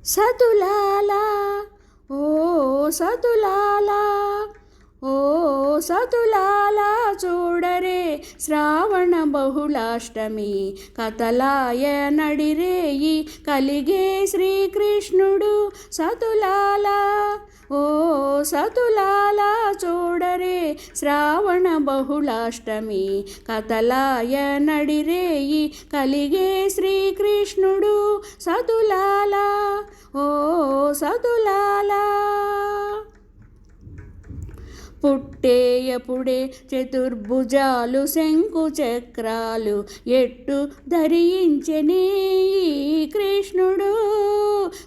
సతులాల ఓ సతులాల ఓ సతులాల చూడరే శ్రావణ బహుళాష్టమి కథలాయ నడిరేయి కలిగే శ్రీకృష్ణుడు సతులాల ఓ సతులాల చూడరే శ్రావణ బహుళాష్టమి కథలాయ నడిరేయి కలిగే శ్రీకృష్ణుడు సతులాల ఓ సతులాల పుట్టేయపుడే చతుర్భుజాలు శంకు చక్రాలు ఎట్టు ధరించెనే కృష్ణుడు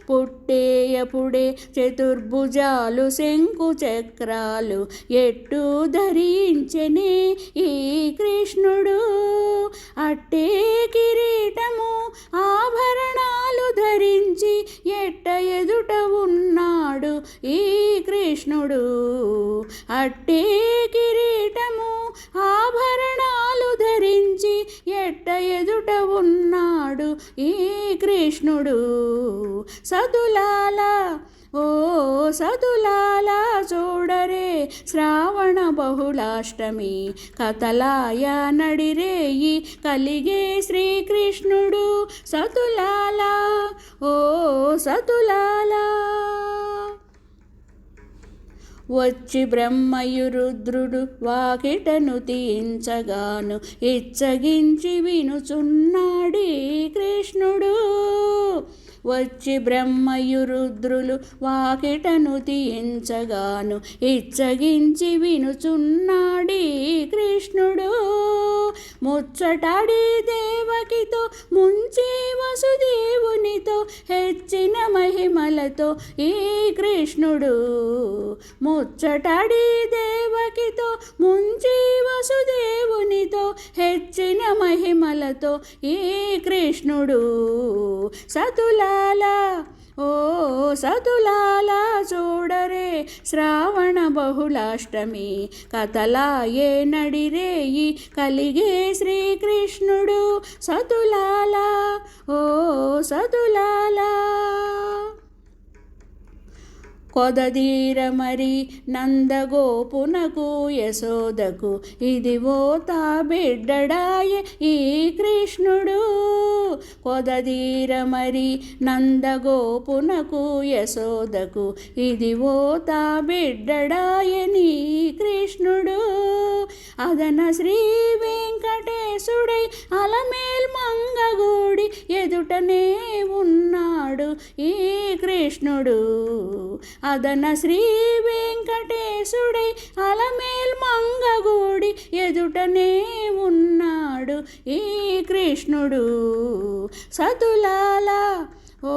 పుట్టేయపుడే చతుర్భుజాలు శంకు చక్రాలు ఎట్టు ధరించెనే ఈ కృష్ణుడు అట్టే కిరీటము ఆభరణాలు ధరించి ఎట్ట ఎదుట ఉన్నాడు ఈ కృష్ణుడు అట్టే కిరీటము ఆభరణాలు ధరించి ఎట్ట ఎదుట ఉన్నాడు ఈ కృష్ణుడు సతులాల ఓ సతులాల చూడరే శ్రావణ బహుళాష్టమి కథలాయ నడిరేయి కలిగే శ్రీకృష్ణుడు సతులాల ఓ సతులాల వచ్చి బ్రహ్మయు రుద్రుడు వాకిటను తీయించగాను ఇచ్చగించి వినుచున్నాడీ కృష్ణుడు వచ్చి బ్రహ్మయు రుద్రులు వాకిటను తీయించగాను ఇచ్చగించి వినుచున్నాడీ కృష్ణుడు ముచ్చటాడి దేవకితో ముంచి వసుదేవునితో హెచ్చిన మహిమలతో ఈ కృష్ణుడు ముచ్చటాడి దేవకితో ముంచి వసుదేవునితో హెచ్చిన మహిమలతో ఈ కృష్ణుడు సతులాల ఓ సతులాల చూడరే శ్రావణ బహుళాష్టమి కథలాయే నడిరేయి కలిగే శ్రీకృష్ణుడు సతులాల ఓ సతులాల కొదదీర మరి నందగోపునకు యశోదకు ఇదివో తా బిడ్డడాయ ఈ కృష్ణుడు కొదదీర మరి నందగోపునకు యశోదకు ఇదివో తా బిడ్డడాయని కృష్ణుడు అదన శ్రీ వెంకటేశుడై అలమేల్ మంగగూడి ఎదుటనే ఉన్నాడు ఈ కృష్ణుడు అదన శ్రీ వెంకటేశుడై అలమేల్ మంగగూడి ఎదుటనే ఉన్నాడు ఈ కృష్ణుడు సతులాల ఓ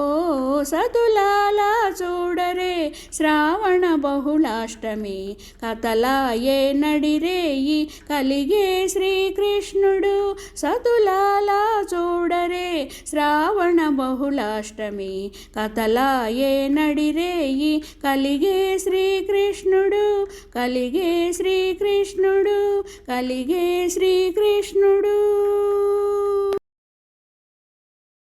సతులాల చూడరే శ్రావణ బహుళాష్టమి కథలాయే నడిరేయి కలిగే శ్రీకృష్ణుడు సతులాల చూడరే శ్రావణ బహుళాష్టమి కథలాయే నడిరేయి కలిగే శ్రీకృష్ణుడు కలిగే శ్రీకృష్ణుడు కలిగే శ్రీకృష్ణుడు